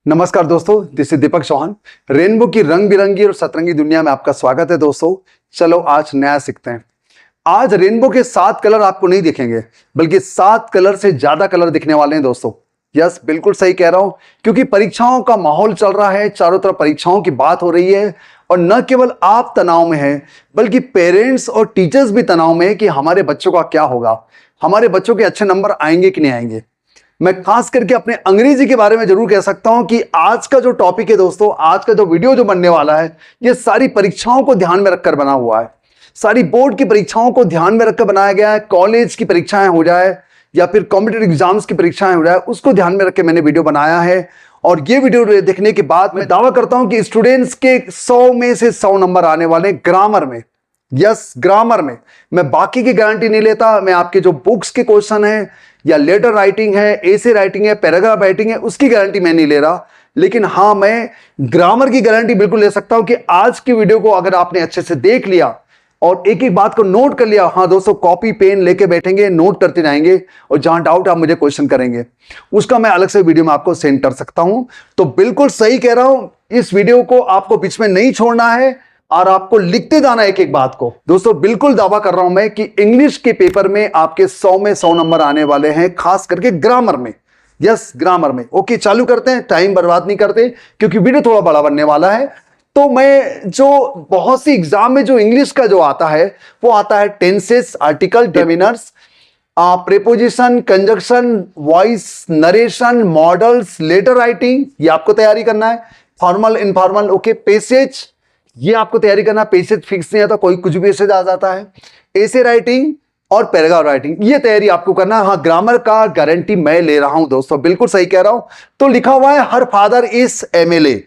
नमस्कार दोस्तों, this is Deepak Chauhan. Rainbow की रंग बिरंगी और सतरंगी दुनिया में आपका स्वागत है। दोस्तों चलो आज नया सीखते हैं। आज रेनबो के 7 कलर आपको नहीं दिखेंगे, बल्कि 7 कलर से ज्यादा कलर दिखने वाले हैं दोस्तों। यस, बिल्कुल सही कह रहा हूं, क्योंकि परीक्षाओं का माहौल चल रहा है, चारों तरफ परीक्षाओं की बात हो रही है। और न केवल आप तनाव में हैं, बल्कि पेरेंट्स और टीचर्स भी तनाव में है कि हमारे बच्चों का क्या होगा, हमारे बच्चों के अच्छे नंबर आएंगे कि नहीं आएंगे। मैं खास करके अपने अंग्रेजी के बारे में जरूर कह सकता हूं कि आज का जो टॉपिक है दोस्तों, आज का जो वीडियो जो बनने वाला है, ये सारी परीक्षाओं को ध्यान में रखकर बना हुआ है। सारी बोर्ड की परीक्षाओं को ध्यान में रखकर बनाया गया है। कॉलेज की परीक्षाएं हो जाए या फिर कॉम्पिटिटिव एग्जाम्स की परीक्षाएं हो जाए, उसको ध्यान में रख के मैंने वीडियो बनाया है। और ये वीडियो देखने के बाद मैं दावा करता हूं कि स्टूडेंट्स के 100 में से 100 नंबर आने वाले ग्रामर में। यस, ग्रामर में। मैं बाकी की गारंटी नहीं लेता, मैं आपके जो बुक्स के क्वेश्चन है या लेटर राइटिंग है, एसे राइटिंग है, पैराग्राफ राइटिंग है, उसकी गारंटी मैं नहीं ले रहा। लेकिन हाँ, मैं ग्रामर की गारंटी बिल्कुल ले सकता हूं कि आज की वीडियो को अगर आपने अच्छे से देख लिया और एक एक बात को नोट कर लिया, हाँ दोस्तों, कॉपी पेन लेके बैठेंगे, नोट करते जाएंगे और जहां डाउट आप मुझे क्वेश्चन करेंगे, उसका मैं अलग से वीडियो में आपको सेंड कर सकता हूं। तो बिल्कुल सही कह रहा हूं, इस वीडियो को आपको बीच में नहीं छोड़ना है और आपको लिखते जाना एक एक बात को। दोस्तों बिल्कुल दावा कर रहा हूं मैं कि इंग्लिश के पेपर में आपके 100 में 100 नंबर आने वाले हैं, खास करके ग्रामर में। यस, ग्रामर में। ओके, चालू करते हैं, टाइम बर्बाद नहीं करते, क्योंकि वीडियो थोड़ा बड़ा बनने वाला है। तो मैं जो बहुत सी एग्जाम में जो इंग्लिश का जो आता है, वो आता है tenses, article, determiners, preposition, conjunction, voice, narration, modals, letter writing, ये आपको तैयारी करना है। फॉर्मल, इनफॉर्मल, ओके, पैसेज, ये आपको तैयारी करना। पैसेज फिक्स नहीं आता, कोई कुछ भी पैसेज आ जाता है। एसे राइटिंग और पैराग्राफ राइटिंग, ये तैयारी आपको करना है। हाँ, ग्रामर का गारंटी मैं ले रहा हूं दोस्तों, बिल्कुल सही कह रहा हूं। तो लिखा हुआ है हर फादर इज एमएलए।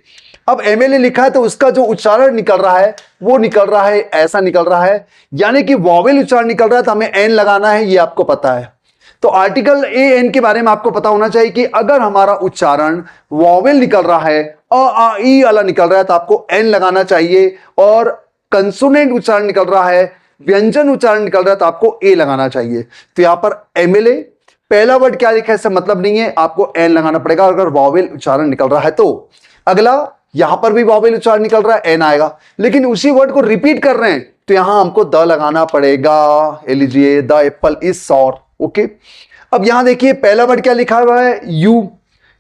अब एमएलए लिखा है तो उसका जो उच्चारण निकल रहा है, वो निकल रहा है, ऐसा निकल रहा है, यानी कि वॉवेल उच्चारण निकल रहा है, तो हमें एन लगाना है, ये आपको पता है। तो आर्टिकल ए एन के बारे में आपको पता होना चाहिए कि अगर हमारा उच्चारण वॉवेल निकल रहा है, अ आ ई वाला निकल रहा है, तो आपको एन लगाना चाहिए। और कंसोनेंट उच्चारण निकल रहा है, व्यंजन उच्चारण निकल रहा है, तो आपको ए लगाना चाहिए। तो यहां पर एमएलए पहला वर्ड क्या लिखा है, इससे मतलब नहीं है, आपको एन लगाना पड़ेगा अगर वॉवेल उच्चारण निकल रहा है तो। अगला, यहां पर भी वॉवेल उच्चारण निकल रहा है, एन आएगा, लेकिन उसी वर्ड को रिपीट कर रहे हैं, तो यहां हमको द लगाना पड़ेगा। ले लीजिए, the apple is sour. Okay, अब यहां देखिए पहला वर्ड क्या लिखा हुआ है, यू,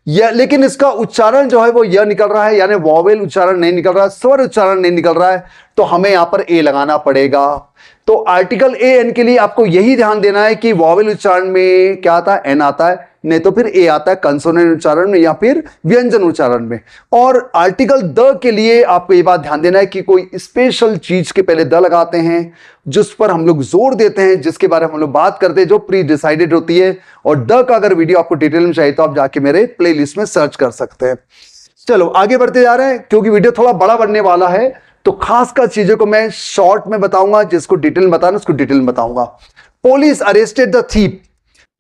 या, लेकिन इसका उच्चारण जो है वो यह निकल रहा है, यानी वॉवेल उच्चारण नहीं निकल रहा है, स्वर उच्चारण नहीं निकल रहा है, तो हमें यहां पर ए लगाना पड़ेगा। तो आर्टिकल ए एन के लिए आपको यही ध्यान देना है कि वॉवेल उच्चारण में क्या आता है, एन आता है, नहीं तो फिर ए आता है कंसोनेंट उच्चारण में या फिर व्यंजन उच्चारण में। और आर्टिकल द के लिए आपको ये बात ध्यान देना है कि कोई स्पेशल चीज के पहले द लगाते हैं, जिस पर हम लोग जोर देते हैं, जिसके बारे में हम लोग बात करते हैं, जो प्री डिसाइडेड होती है। और द का अगर वीडियो आपको डिटेल में चाहिए तो आप जाके मेरे प्लेलिस्ट में सर्च कर सकते हैं। चलो आगे बढ़ते जा रहे हैं, क्योंकि वीडियो थोड़ा बड़ा बनने वाला है, तो खासकर चीजों को मैं शॉर्ट में बताऊंगा, जिसको डिटेल में बताना उसको डिटेल में बताऊंगा। Police arrested the thief.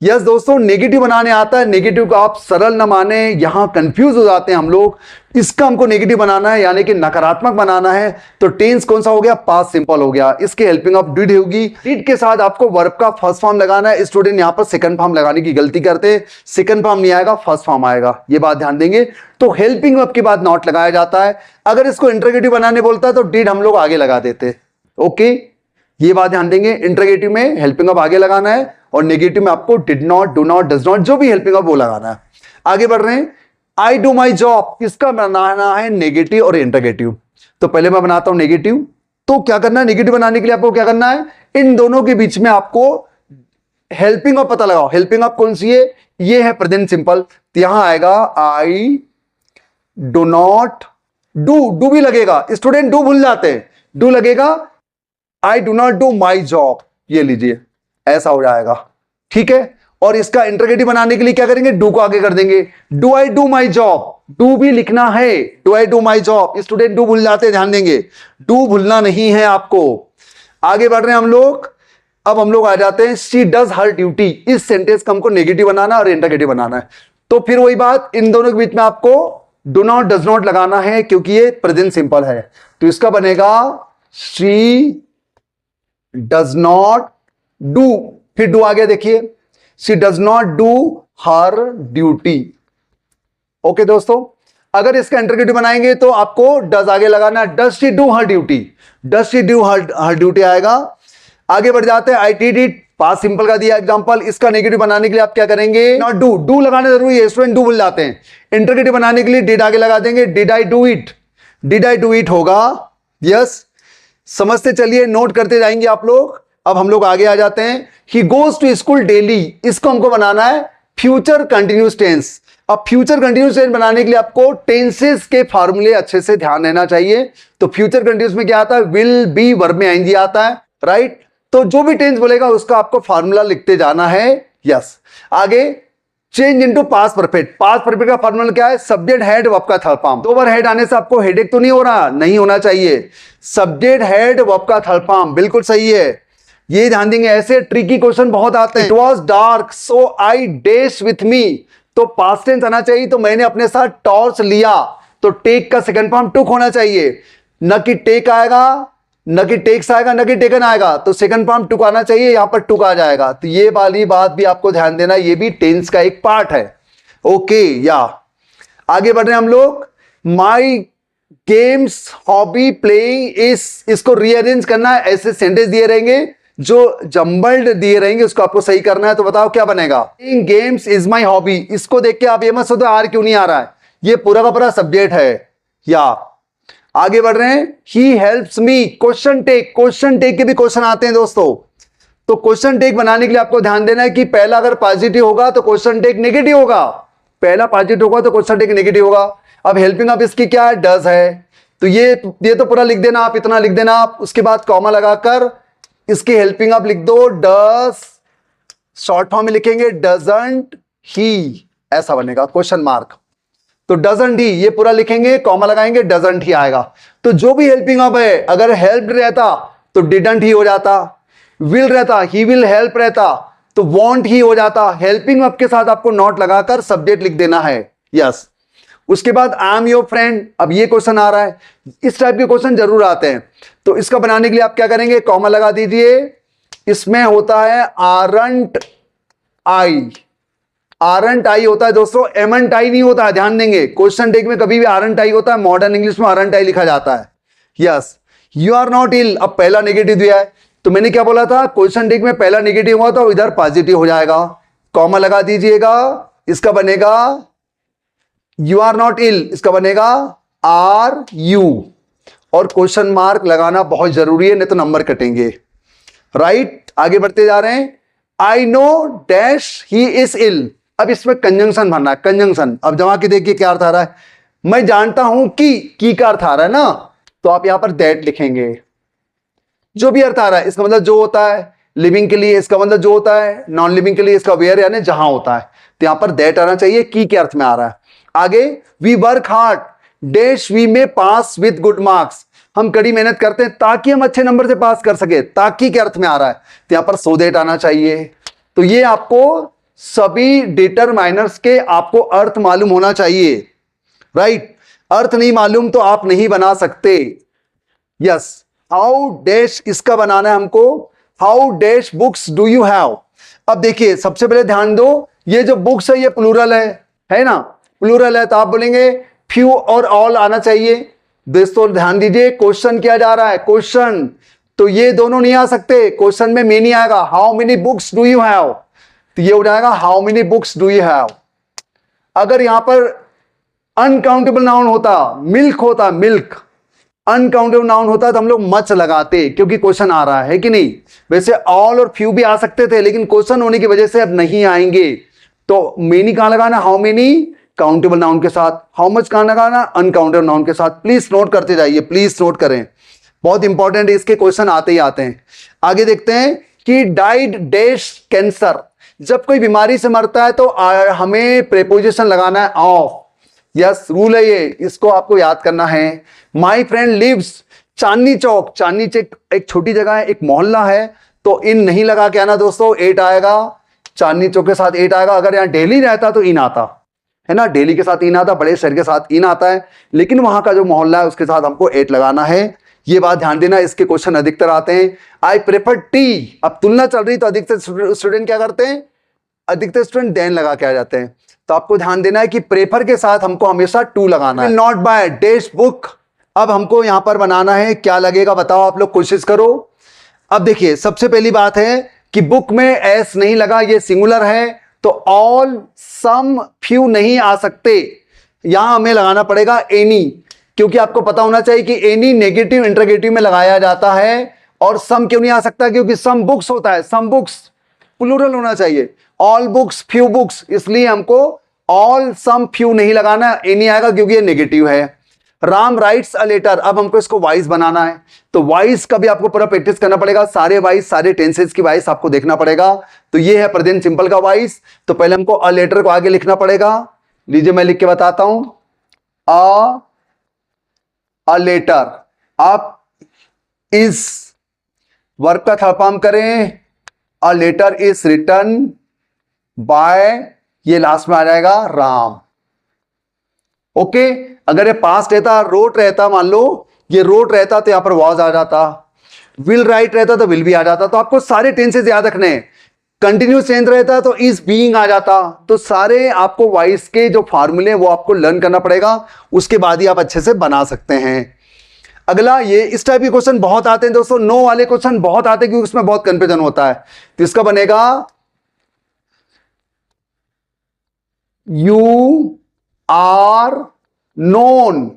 Yes दोस्तों, नेगेटिव बनाने आता है, नेगेटिव को आप सरल न माने, यहां कंफ्यूज हो जाते हैं हम लोग। इसका हमको नेगेटिव बनाना है, यानी कि नकारात्मक बनाना है। तो टेंस कौन सा हो गया, पास्ट सिंपल हो गया। इसके हेल्पिंग ऑफ डिड होगी। डिड के साथ आपको वर्ब का फर्स्ट फॉर्म लगाना है। स्टूडेंट यहां पर सेकंड फॉर्म लगाने की गलती करते हैं, सेकंड फॉर्म नहीं आएगा, फर्स्ट फॉर्म आएगा, ये बात ध्यान देंगे। तो हेल्पिंग वर्ब के बाद नॉट लगाया जाता है। अगर इसको इंटरोगेटिव बनाने बोलता है तो डिड हम लोग आगे लगा देते। ओके, ये बात ध्यान देंगे, इंटरोगेटिव में हेल्पिंग ऑफ आगे लगाना है और नेगेटिव में आपको did not, do not, does not, जो भी हेल्पिंग ऑफ वो लगाना है। आगे बढ़ रहे हैं, आई डू माई जॉब, इसका बनाना है नेगेटिव और इंटरोगेटिव। तो पहले मैं बनाता हूं नेगेटिव। तो क्या करना है, नेगेटिव बनाने के लिए आपको क्या करना है, इन दोनों के बीच में आपको हेल्पिंग ऑफ पता लगाओ। हेल्पिंग ऑफ कौन सी है, ये है प्रेजेंट सिंपल, तो यहां आएगा आई डू नॉट, डू भी लगेगा, स्टूडेंट डू भूल जाते हैं, डू लगेगा, I do not do my job, ये लीजिए, ऐसा हो जाएगा। ठीक है, और इसका इंटरोगेटिव बनाने के लिए क्या करेंगे, डू को आगे कर देंगे, do I do my job, do भी लिखना है, do I do my job. Student do भूल जाते हैं, ध्यान देंगे, डू भूलना नहीं है आपको। आगे बढ़ रहे हैं हम लोग, अब हम लोग आ जाते हैं शी डज हर ड्यूटी। इस सेंटेंस का हमको नेगेटिव बनाना और इंटरोगेटिव बनाना है। तो फिर वही बात, इन दोनों के बीच में आपको डू नॉट, डज नॉट लगाना है, क्योंकि ये प्रेजेंट सिंपल है। तो इसका बनेगा शी डज नॉट डू, फिर डू आ गया, देखिए, she does not do her duty. Okay दोस्तों, अगर इसका इंटरगेटिव बनाएंगे तो आपको डज आगे लगाना, does she do her duty, does she do her duty आएगा। आगे बढ़ जाते हैं, I did it, past simple का दिया एग्जांपल। इसका नेगेटिव बनाने के लिए आप क्या करेंगे, नॉट डू, डू लगाना जरूरी है, स्टूडेंट डू भूल जाते हैं। इंटरगेटिव बनाने के लिए डिड आगे लगा देंगे, did I do it, did I do it होगा, यस। समझते चलिए, नोट करते जाएंगे आप लोग। अब हम लोग आगे आ जाते हैं, he goes to school daily, इसको हमको बनाना है फ्यूचर कंटिन्यूस टेंस। अब फ्यूचर कंटिन्यूस टेंस बनाने के लिए आपको टेंसेस के फार्मूले अच्छे से ध्यान रहना चाहिए। तो फ्यूचर कंटिन्यूस में क्या आता है, विल बी वर्ब में आईएनजी आता है, राइट। तो जो भी टेंस बोलेगा उसका आपको फार्मूला लिखते जाना है, यस। आगे change into past perfect, past perfect का फार्मूला क्या है, सब्जेक्ट हेड वर्ब का थर्ड फॉर्म। दो बार हेड आने से आपको हेडेक तो नहीं हो रहा, नहीं होना चाहिए। सब्जेक्ट हेड वर्ब का थर्ड फॉर्म, बिल्कुल सही है। ये ध्यान देंगे, ऐसे ट्रिकी क्वेश्चन बहुत आते हैं। It was dark so I dash with me, तो पास्ट टेंस आना चाहिए, तो मैंने अपने साथ टॉर्च लिया, तो टेक का सेकंड फॉर्म टुक होना चाहिए, न कि टेक आएगा, न कि टेक्स आएगा, न कि टेकन आएगा, तो सेकंड फॉर्म टुक आना चाहिए, यहां पर टुक आ जाएगा। तो ये वाली बात भी आपको ध्यान देना, ये भी टेंस का एक पार्ट है, ओके। या आगे बढ़ रहे हैं हम लोग, माई गेम्स हॉबी प्लेइंग इस, इसको रीअरेंज करना है, ऐसे सेंटेंस दिए रहेंगे, जो जंबल्ड दिए रहेंगे उसको आपको सही करना है। तो बताओ क्या बनेगा, गेम्स इज माई हॉबी, इसको देख के आप ये मत सोचो आर क्यों नहीं आ रहा है, ये पूरा का पूरा सब्जेक्ट है। या आगे बढ़ रहे हैं, he helps me, question tag, question tag के भी क्वेश्चन आते हैं दोस्तों। तो क्वेश्चन टेक बनाने के लिए आपको ध्यान देना है कि पहला अगर पॉजिटिव होगा तो क्वेश्चन टेक नेगेटिव होगा, पहला पॉजिटिव होगा तो क्वेश्चन टेक नेगेटिव होगा। अब हेल्पिंग आप इसकी क्या है, डज है, तो ये तो पूरा लिख देना आप, इतना लिख देना आप। उसके बाद कॉमा लगाकर इसकी हेल्पिंग आप लिख दो, डज, शॉर्ट फॉर्म में लिखेंगे डजंट ही, ऐसा बनेगा क्वेश्चन मार्क। तो डजंट ही ये पूरा लिखेंगे, कॉमा लगाएंगे, डजंट ही आएगा। तो जो भी हेल्पिंग अब है, अगर हेल्प रहता तो डिडंट ही हो जाता, विल रहता ही विल हेल्प रहता तो वॉन्ट ही हो जाता। हेल्पिंग अब के साथ आपको नॉट लगाकर सब्जेक्ट लिख देना है, यस। उसके बाद आई एम योर फ्रेंड, अब ये क्वेश्चन आ रहा है, इस टाइप के क्वेश्चन जरूर आते हैं। तो इसका बनाने के लिए आप क्या करेंगे, कॉमा लगा दीजिए, इसमें होता है आरंट आई, आरंट आई होता है दोस्तों, एमंट आई नहीं होता है, ध्यान देंगे। क्वेश्चन टेक में कभी भी आरंट आई होता है, मॉडर्न इंग्लिश में आरंट आई लिखा जाता है, yes. You are not ill, अब पहला नेगेटिव दिया है, तो मैंने क्या बोला था, क्वेश्चन टेक में पहला नेगेटिव हुआ तो इधर पॉजिटिव हो जाएगा, कॉमा लगा दीजिएगा, इसका बनेगा यू आर नॉट इल, इसका बनेगा आर यू, और क्वेश्चन मार्क लगाना बहुत जरूरी है, नहीं तो नंबर कटेंगे, राइट। आगे बढ़ते जा रहे हैं, I know dash he is ill, अब इसमें कंजंक्शन भरना है, कंजंक्शन। अब जमा के देखिए क्या अर्थ आ रहा है, मैं जानता हूं कि, की का अर्थ आ रहा है ना, तो आप यहां पर दैट लिखेंगे, जो भी अर्थ आ रहा है, इसका मतलब जो होता है लिविंग के लिए, इसका मतलब जो होता है नॉन लिविंग के लिए, इसका वेयर यानी जहां होता है, तो यहां पर दैट आना चाहिए, की के अर्थ में आ रहा है। आगे, we work hard dash we may pass with good marks, हम कड़ी मेहनत करते हैं ताकि हम अच्छे नंबर से पास कर सके, ताकि के अर्थ में आ रहा है, तो यहां पर सो दैट आना चाहिए। तो ये आपको सभी डिटरमाइनर्स के आपको अर्थ मालूम होना चाहिए, राइट। अर्थ नहीं मालूम तो आप नहीं बना सकते, यस। हाउ डैश, इसका बनाना है हमको, how dash books do you have. अब देखिए सबसे पहले ध्यान दो, ये जो बुक्स है ये प्लूरल है ना, प्लूरल है, तो आप बोलेंगे फ्यू और ऑल आना चाहिए। दोस्तों ध्यान दीजिए, क्वेश्चन किया जा रहा है, क्वेश्चन, तो ये दोनों नहीं आ सकते, क्वेश्चन में मेनी आएगा, how many books do you have, तो ये हो जाएगा how many books do you have. अगर यहां पर अनकाउंटेबल नाउन होता, मिल्क होता, मिल्क, अनकाउंटेबल नाउन होता तो हम लोग मच लगाते, क्योंकि क्वेश्चन आ रहा है कि नहीं। वैसे ऑल और फ्यू भी आ सकते थे, लेकिन क्वेश्चन होने की वजह से अब नहीं आएंगे। तो मेनी कहां लगाना, हाउ मेनी काउंटेबल नाउन के साथ, हाउ मच कहां लगाना, अनकाउंटेबल नाउन के साथ। प्लीज नोट करते जाइए, प्लीज नोट करें, बहुत इंपॉर्टेंट है, इसके क्वेश्चन आते ही आते हैं। आगे देखते हैं कि डाइड डैश कैंसर, जब कोई बीमारी से मरता है तो हमें प्रेपोजिशन लगाना है ऑफ, यस, रूल है ये, इसको आपको याद करना है। My friend lives Chandni Chowk, Chandni Chowk एक छोटी जगह है, एक मोहल्ला है, तो इन नहीं लगा के आना दोस्तों, एट आएगा, चांदनी चौक के साथ एट आएगा। अगर यहाँ डेली रहता तो इन आता है ना, डेली के साथ इन आता, बड़े शहर के साथ इन आता है, लेकिन वहां का जो मोहल्ला है उसके साथ हमको एट लगाना है, ये बात ध्यान देना। इसके क्वेश्चन अधिकतर आते हैं। आई प्रेफर टी, अब तुलना चल रही तो अधिकतर स्टूडेंट क्या करते हैं, अधिकतर स्टूडेंट देन लगा के आ जाते हैं। तो आपको ध्यान देना है कि प्रेफर के साथ हमको हमेशा टू लगाना है। Not by dash book. अब हमको यहां पर बनाना है, क्या लगेगा बताओ, आप लोग कोशिश करो। अब देखिए सबसे पहली बात है कि बुक में एस नहीं लगा, ये सिंगुलर है, तो ऑल, सम, फ्यू नहीं आ सकते। यहां हमें लगाना पड़ेगा एनी, क्योंकि आपको पता होना चाहिए कि एनी नेगेटिव इंटरगेटिव में लगाया जाता है। और सम क्यों नहीं आ सकता, क्योंकि सम बुक्स होता है, सम बुक्स प्लूरल होना चाहिए, ऑल बुक्स, फ्यू बुक्स, इसलिए हमको ऑल, सम, फ्यू नहीं लगाना, एनी आएगा क्योंकि ये नेगेटिव है। Ram writes a letter. अब हमको इसको वाइस बनाना है, तो वाइस का भी आपको पूरा प्रैक्टिस करना पड़ेगा, सारे वाइस, सारे टेंसेस की वाइस आपको देखना पड़ेगा। तो ये है प्रेजेंट सिंपल का वाइस। तो पहले हमको अ लेटर को आगे लिखना पड़ेगा। लीजिए मैं लिख के बताता हूं, अ लेटर। आप इस वर्ब का थर्ड फॉर्म करें, a letter is written by, ये लास्ट में आ जाएगा राम। ओके, अगर ये पास्ट रहता, रोट रहता, मान लो ये रोट रहता तो यहां पर वॉज आ जाता, विल राइट रहता तो विल भी आ जाता। तो आपको सारे टेंसेस याद रखने हैं। कंटिन्यूस टेंस रहता तो इज बीइंग आ जाता। तो सारे आपको वॉइस के जो फार्मूले वो आपको लर्न करना पड़ेगा, उसके बाद ही आप अच्छे से बना सकते हैं। अगला, ये इस टाइप के क्वेश्चन बहुत आते हैं दोस्तों, नो वाले क्वेश्चन बहुत आते हैं क्योंकि उसमें बहुत कंफ्यूजन होता है। तो इसका बनेगा you are known,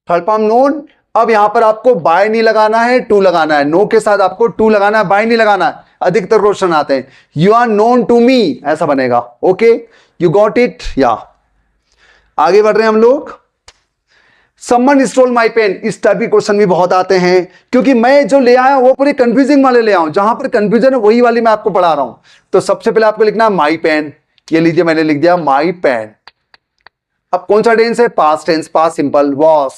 third form known. अब यहां पर आपको बाय नहीं लगाना है, टू लगाना है। नो के साथ आपको टू लगाना है, बाय नहीं लगाना है। अधिकतर क्वेश्चन आते हैं you are known to me, ऐसा बनेगा। Okay, you got it. या आगे बढ़ रहे हैं हम लोग। समवन स्टोल माई पेन, इस टाइप के क्वेश्चन भी बहुत आते हैं, क्योंकि मैं जो ले आया वो पूरे कंफ्यूजिंग वाले ले आऊं, जहां पर कंफ्यूजन है वही वाली मैं आपको पढ़ा रहा हूं। तो सबसे पहले आपको लिखना है माई पेन। ये लीजिए मैंने लिख दिया माई पेन। अब कौन सा टेंस है, past tense, past simple, was,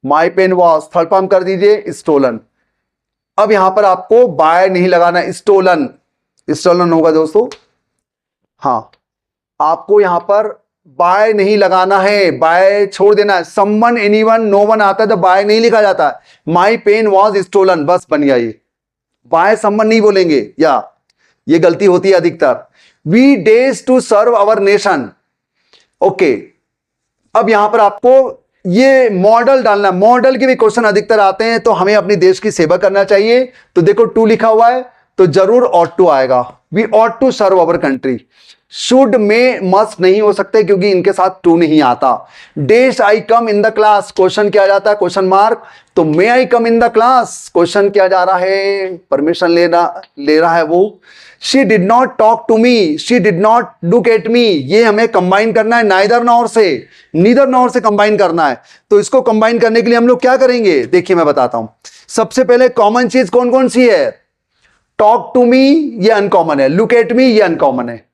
my pen was. Third form कर दीजिए स्टोलन। अब यहां पर आपको बाय नहीं लगाना, स्टोलन, स्टोलन होगा दोस्तों। हाँ, आपको यहां पर बाय नहीं लगाना है, बाय छोड़ देना है। समवन, एनीवन, नो वन आता है तो बाय नहीं लिखा जाता है। माई पेन वॉज स्टोलन, बस बन गया ये। बाय समवन नहीं बोलेंगे, या ये गलती होती है अधिकतर। We days to serve our nation. Okay, अब यहां पर आपको ये मॉडल डालना, मॉडल के भी क्वेश्चन अधिकतर आते हैं, तो हमें अपने देश की सेवा करना चाहिए। तो देखो टू लिखा हुआ है तो जरूर ऑट टू आएगा। We ought to serve our country. Should may must नहीं हो सकते क्योंकि इनके साथ टू नहीं आता। Dash I come in the class, question किया जाता है क्वेश्चन मार्क, तो may I come in the class, question किया जा रहा है, परमिशन ले रहा है वो। She did not talk to me, she did not look at me, ये हमें कंबाइन करना है नाइदर नॉर से, नीदर नॉर से कंबाइन करना है। तो इसको कंबाइन करने के लिए हम लोग क्या करेंगे, देखिए मैं बताता हूं। सबसे पहले कॉमन चीज कौन कौन सी है, टॉक टू मी ये अनकॉमन है, लुक एट मी ये अनकॉमन है।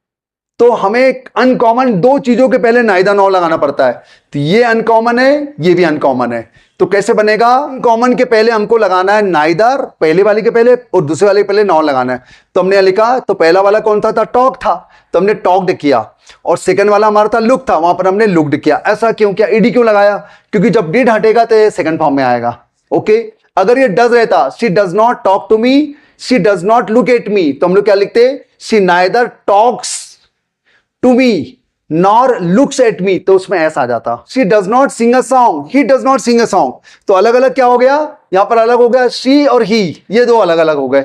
तो हमें अनकॉमन दो चीजों के पहले नाइदर नॉर लगाना पड़ता है। तो ये अनकॉमन है, ये भी अनकॉमन है। तो कैसे बनेगा, अनकॉमन के पहले हमको लगाना है नाइदर, पहले वाले के पहले, और दूसरे वाले के पहले नॉर लगाना है। तो हमने लिखा, तो पहला वाला कौन था, टॉक था, तो हमने टॉक्ड किया। और सेकंड वाला हमारा था लुक था, वहां पर हमने लुक्ड किया। ऐसा क्यों किया, ईडी क्यों लगाया, क्योंकि जब डिड हटेगा तो ये सेकंड फॉर्म में आएगा। ओके, अगर ये डज रहता, she does not talk to me, she does not look at me, तो हम लोग क्या लिखते, she neither talks to me nor looks at me, तो उसमें ऐसा आ जाता। She does not sing a song, he does not sing a song, तो अलग अलग क्या हो गया, यहां पर अलग हो गया शी और ही, ये दो अलग अलग हो गए।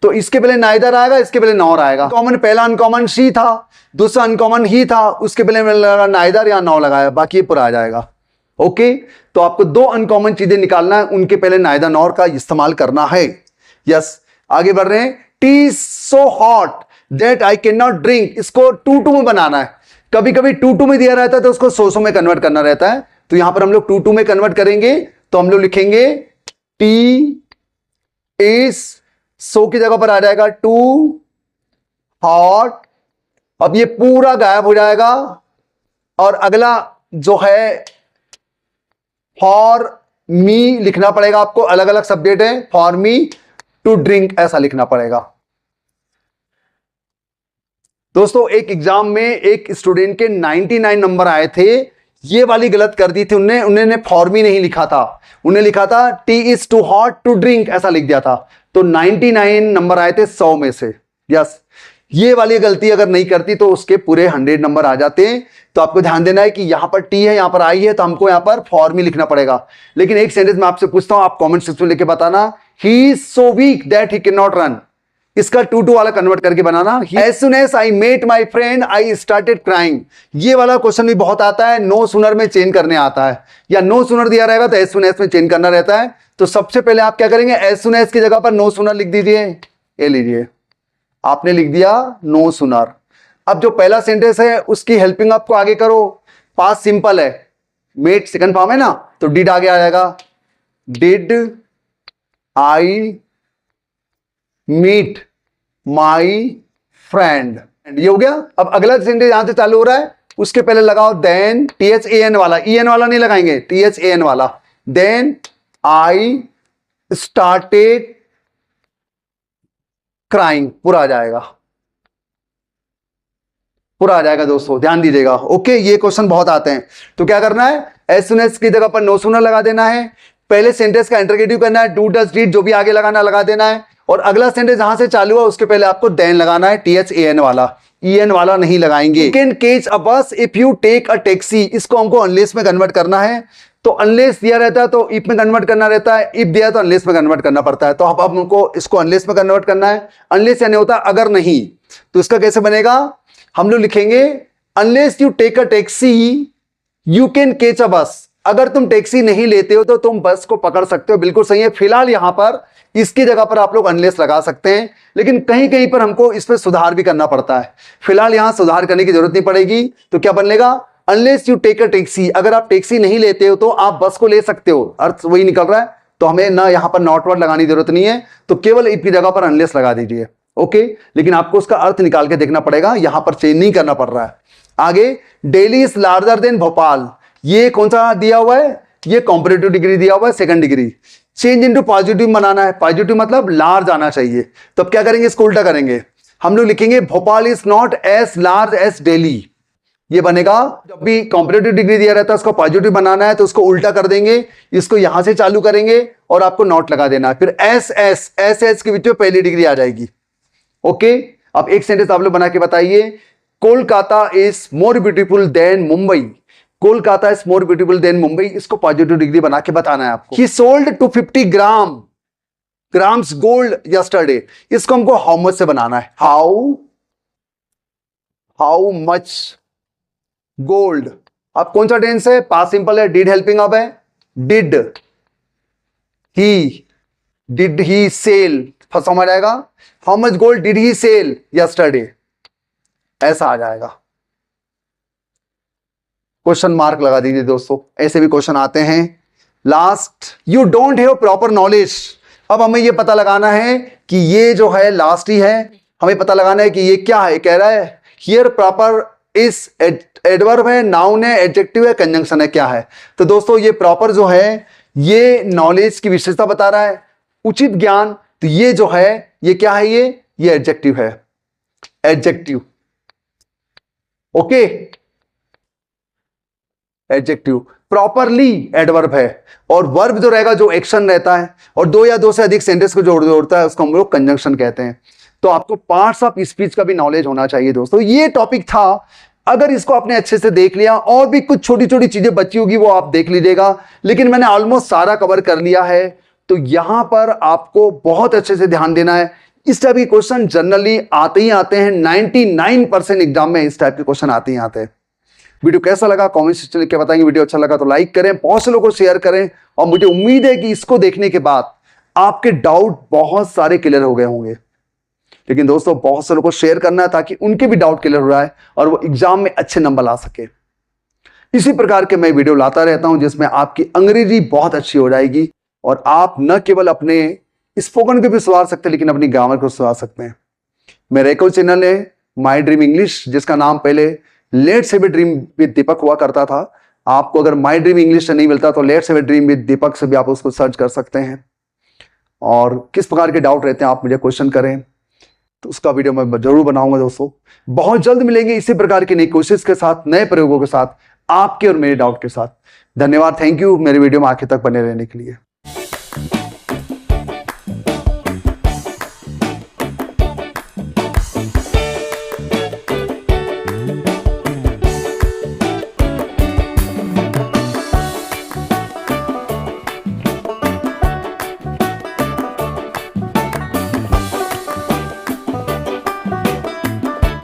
तो इसके पहले नाइदर आएगा, इसके पहले नॉर आएगा। कॉमन, पहला अनकॉमन शी था, दूसरा अनकॉमन ही था, उसके पहले मैंने लगा नाइदर या नॉर लगाया, बाकी ये पूरा आ जाएगा। ओके, तो आपको दो अनकॉमन चीजें निकालना है, उनके पहले नाइदर नॉर का इस्तेमाल करना है। यस, आगे बढ़ रहे हैं। T so hot that I can not drink, इसको टू टू में बनाना है। कभी कभी टू टू में दिया रहता है तो उसको सो में कन्वर्ट करना रहता है। तो यहां पर हम लोग टू टू में कन्वर्ट करेंगे, तो हम लोग लिखेंगे टी इज, सो की जगह पर आ जाएगा टू हॉट। अब ये पूरा गायब हो जाएगा, और अगला जो है फॉर मी लिखना पड़ेगा आपको, अलग अलग सब्जेक्ट है, फॉर मी टू ड्रिंक ऐसा लिखना पड़ेगा। दोस्तों एक एग्जाम में एक स्टूडेंट के 99 नंबर आए थे, ये वाली गलत कर दी थी उन्होंने फॉर मी नहीं लिखा था, उन्हें लिखा था tea is too hot to drink ऐसा लिख दिया था। तो 99 नंबर आए थे 100 में से। यस, ये वाली गलती अगर नहीं करती तो उसके पूरे 100 नंबर आ जाते हैं। तो आपको ध्यान देना है कि यहां पर टी है, यहां पर आई है, तो हमको यहां पर फॉर में लिखना पड़ेगा। लेकिन एक सेंटेंस मैं आपसे पूछता हूं, आप कमेंट सेक्शन में लिख के बताना, he is so weak that he can not run. इसका टू वाला कन्वर्ट करके बनाना, as soon as I met my friend I started crying. ये वाला क्वेश्चन भी बहुत आता है, नो सुनर में चेंज करने आता है, या नो सुनर दिया रहेगा तो एज सुन एज में चेंज करना रहता है। तो सबसे पहले आप क्या करेंगे, एज सुन एज की जगह पर नो सुनर लिख दीजिए। ये लीजिए, आपने लिख दिया नो सुनर। अब जो पहला सेंटेंस है उसकी हेल्पिंग आपको आगे करो। पास्ट सिंपल है, मेट सेकंड फॉर्म है ना, तो डिड आगे आ जाएगा, did I meet my friend, ये हो गया। अब अगला सेंटेंस यहां से चालू हो रहा है, उसके पहले लगाओ देन, THAN वाला, EN वाला नहीं लगाएंगे, THAN वाला। देन आई स्टार्टेड क्राइंग, पूरा आ जाएगा, पूरा आ जाएगा दोस्तों, ध्यान दीजिएगा। ओके, ये क्वेश्चन बहुत आते हैं। तो क्या करना है, एज सुन एज की जगह पर नो सुनर लगा देना है, पहले सेंटेंस का इंटरगेटिव करना है, डू डज डीड जो भी आगे लगाना लगा देना है, और अगला सेंटेंस जहां से चालू है उसके पहले आपको देन लगाना है, THAN वाला, EN वाला नहीं लगाएंगे। You can catch a bus if you take a taxi, इसको हमको अनलेस में कन्वर्ट करना है। तो अनलेस दिया रहता है तो इफ में कन्वर्ट करना रहता है, इफ दिया तो अनलेस में कन्वर्ट करना पड़ता है। तो अब हमको इसको अनलेस में कन्वर्ट करना है। अनलेस यानी होता है अगर नहीं, तो इसका कैसे बनेगा, हम लोग लिखेंगे unless you take a taxi you can catch a bus. अगर तुम टैक्सी नहीं लेते हो तो तुम बस को पकड़ सकते हो, बिल्कुल सही है। फिलहाल यहां पर इसकी जगह पर आप लोग अनलेस लगा सकते हैं, लेकिन कहीं कहीं पर हमको इस पर सुधार भी करना पड़ता है। फिलहाल यहां सुधार करने की जरूरत नहीं पड़ेगी। तो क्या बनेगा, unless you take a taxi, अगर आप टैक्सी नहीं लेते हो तो आप बस को ले सकते हो, अर्थ वही निकल रहा है। तो हमें ना यहां पर नॉट वर्ड लगाने की जरूरत नहीं है, तो केवल इफ की जगह पर अनलेस लगा दीजिए। ओके, लेकिन आपको उसका अर्थ निकाल के देखना पड़ेगा, यहां पर चेंज नहीं करना पड़ रहा है। आगे, Delhi is larger than Bhopal, ये कौन सा दिया हुआ है, ये कॉम्परेटिव डिग्री दिया हुआ है, second degree. Change into positive बनाना है, पॉजिटिव मतलब लार्ज आना चाहिए। तो अब क्या करेंगे, इसको उल्टा करेंगे, हम लोग लिखेंगे Bhopal is not as large as Delhi. ये बनेगा, जब भी कॉम्परेटिव डिग्री दिया रहता है उसको पॉजिटिव बनाना है, तो उसको उल्टा कर देंगे, इसको यहां से चालू करेंगे और आपको नॉट लगा देना है। फिर एस के बीच में पहली डिग्री आ जाएगी। ओके, अब एक सेंटेंस आप लोग बना के बताइए, Kolkata is more beautiful then Mumbai. Kolkata is more beautiful then Mumbai, इसको पॉजिटिव डिग्री बना के बताना है आपको। ही सोल्ड 250 ग्राम्स गोल्ड यस्टरडे, इसको हमको हाउ मच से बनाना है, हाउ मच गोल्ड। अब कौन सा टेंस है, पास्ट सिंपल है, डिड हेल्पिंग अब है, डिड ही सेल, फर्स्ट समझ आएगा, how much gold did he sell yesterday, ऐसा आ जाएगा। क्वेश्चन मार्क लगा दीजिए दोस्तों, ऐसे भी क्वेश्चन आते हैं। Last, you don't have proper knowledge. अब हमें ये पता लगाना है कि ये जो है लास्ट ही है, हमें पता लगाना है कि ये क्या है। कह रहा है हियर प्रॉपर इज एडवर्ब है, नाउन है, एडजेक्टिव है, कंजंक्शन है, क्या है। तो दोस्तों ये प्रॉपर जो है ये नॉलेज की विशेषता बता रहा है, उचित ज्ञान। तो ये जो है ये क्या है, ये एडजेक्टिव है, adjective. Okay, adjective. Properly adverb है, और वर्ब जो रहेगा जो एक्शन रहता है, और दो या दो से अधिक सेंटेंस को जोड़ता है उसको हम लोग कंजंक्शन कहते हैं। तो आपको पार्ट्स ऑफ स्पीच का भी नॉलेज होना चाहिए दोस्तों। ये टॉपिक था, अगर इसको आपने अच्छे से देख लिया, और भी कुछ छोटी छोटी चीजें बची होगी वो आप देख लीजिएगा, लेकिन मैंने ऑलमोस्ट सारा कवर कर लिया है। तो यहां पर आपको बहुत अच्छे से ध्यान देना है। इस टाइप के क्वेश्चन जनरली आते ही आते हैं, 99% एग्जाम में इस टाइप के क्वेश्चन आते ही आते हैं। वीडियो कैसा लगा कमेंट सेक्शन लिख के बताएंगे। वीडियो अच्छा लगा तो लाइक करें, बहुत से लोगों को शेयर करें, और मुझे उम्मीद है कि इसको देखने के बाद आपके डाउट बहुत सारे क्लियर हो गए होंगे। लेकिन दोस्तों बहुत से लोगों को शेयर करना है ताकि उनके भी डाउट क्लियर हो रहा है और वो एग्जाम में अच्छे नंबर ला सके। इसी प्रकार के मैं वीडियो लाता रहता हूं जिसमें आपकी अंग्रेजी बहुत अच्छी हो जाएगी, और आप न केवल अपने स्पोकन को भी सुधार सकते हैं लेकिन अपनी ग्रामर को सुधार सकते हैं। मेरा एक और चैनल है माई ड्रीम इंग्लिश, जिसका नाम पहले let's have a dream with Deepak हुआ करता था। आपको अगर माई ड्रीम इंग्लिश से नहीं मिलता तो let's have a dream with Deepak से भी आप उसको सर्च कर सकते हैं। और किस प्रकार के डाउट रहते हैं आप मुझे क्वेश्चन करें, तो उसका वीडियो मैं जरूर बनाऊंगा दोस्तों। बहुत जल्द मिलेंगे इसी प्रकार की नई कोशिश के साथ, नए प्रयोगों के साथ, आपके और मेरे डाउट के साथ। धन्यवाद, थैंक यू मेरे वीडियो में आखिर तक बने रहने के लिए।